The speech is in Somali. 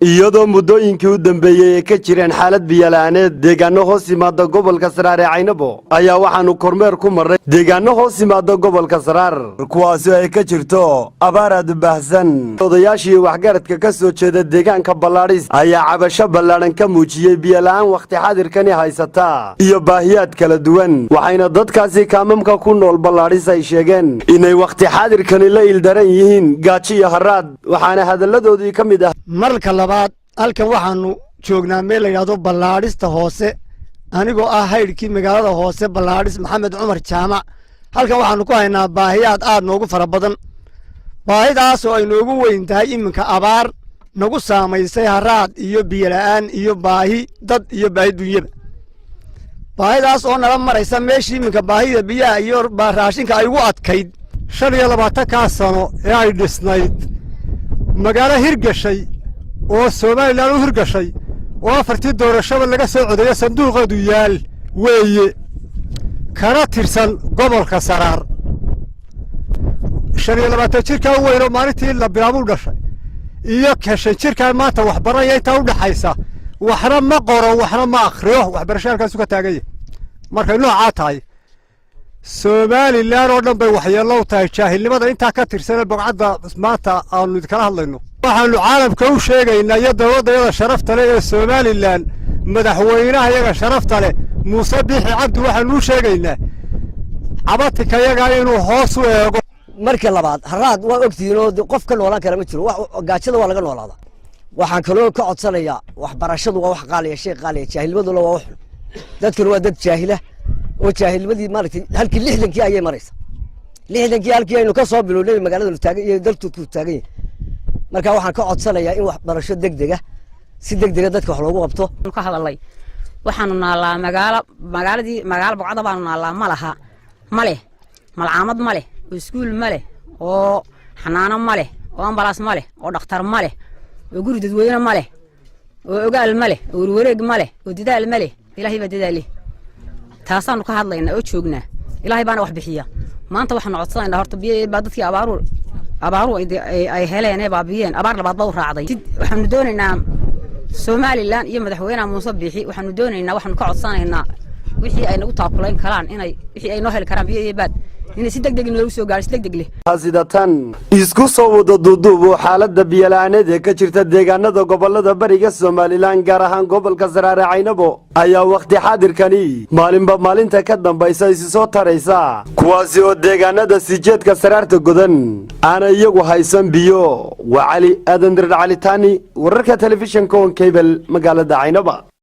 iyadoo muddooyinkii u dambeeyay ka jireen xaalad biyalaaneed deegaano hoos yimaada gobolka Saraar ee Caynabo ayaa waxaanu kormeer ku maray deegaano hoos yimaada gobolka Saraar kuwaas oo ay ka jirto abaar aad u baahsan odayaashii waxgaradka ka soo jeeda deegaanka Ballaadhis ayaa cabasho ballaaran ka muujiyay biyalaan waqti xaadirkani haysata iyo baahiyaad kala duwan waxayna dadkaasi kaamamka ku nool Ballaadhis ay sheegeen inay waqti xaadirkani la ildaran yihiin gaajo iyo haraad waxaana hadalladoodii ka mid ah marka labaad halkan waxaanu joognaa meel la yiraahdo Ballaadhista hoose anigoo ah hayrkii magaalada hoose Ballaadhis Maxamed Cumar Jaamac halkan waxaanu ku haynaa baahiyaad aad noogu fara badan baahidaas oo ay noogu weyn tahay iminka abaar nagu saamaysay haraad iyo biyo la'aan iyo baahi dad iyo baahi dunyada baahidaas oo nala maraysa meeshii iminka baahida biyaha iyo raashinka ay ugu adkayd 25 sano ee ay dhisnayd magaalo hirgashay oo Soomaaliland u hirgashay oo afartii doorashada laga soo codeeyay sanduuqeedu yaal weeye kana tirsan gobolka Saraar 25 jirka weeyro maalintii la bilaabo dhashay iyo kashan jirka maanta wax baranaya inta u dhaxaysa waxna ma qoro waxna ma akhriyo waxbarashadaas ka taagay marka nooca tahay Soomaaliland oo dhan bay waxyeello u tahay jaahilnimada inta ka tirsan bogcadda maanta aanu kala hadlayno waxaanu caalamka u sheegaynaa iyo dawladda sharafta leh ee Soomaaliland madaxweynaha iyaga sharafta leh Muuse Bixi Cabdi waxaanu u sheegaynaa cabaadka iyaga inuu hoos u eego markii labaad haraad waa ogtiino qof ka noolaan kara ma jiro wax gaajada waa laga noolaada waxaan kaloo ka codsanayaa waxbarashadu waa wax qaaliya shay qaaliya jaahilnimadu waa wax dadkuna waa dad jaahila oo jaahilnimadii maartay halkii 60kii ayay maraysa 60kii halkii aynu ka soo bilownay magaalada taagay iyo dalku taagay marka waxaan ka codsanayaa in waxbarasho degdeg ah si degdeg ah dadka wax loogu qabto ka hadalay waxaanu naalaa magaalo bocada baanu naalaa male malcaamad male oo iskuul male oo xanaano male oo ambalaas male oo dhakhtar male oo guri dadweyne male oo ogaal male oo wareeg male oo didaal male ilaahay baa didaali taasaanu ka hadlaynaa oo joognaa ilaahay baana wax bixiya maanta waxaan codsanaynaa horta biyo baa dadkii abaaru ay heleen baabiyeen abaar labaad baa u raacday waxaanu doonaynaa Soomaaliland iyo madaxweynaha Muuse Bixi waxaanu doonaynaa waxaanu ka codsanaynaa wixii ay nagu taakulayn karaan inay wixii ay noo heli karaan biyo iyo baad inay si degdeg ah soo gaarsiin degdeg leh hasidatan isku soo wada duuduub xaaladda biyalaaneed ee ka jirta deegaanada gobolada bariga Soomaaliland gaar ahaan gobolka Saraar ee Caynabo ayaa waqti xaadirkani maalinba maalinta ka dambaysa isu soo taraysa kuwaasi oo deegaanada sijeedka Saraarta godan ana iyagu haysan biyo waa Cali Aadan Dir Cali Tani wararka telefishinka on cable magaalada Caynabo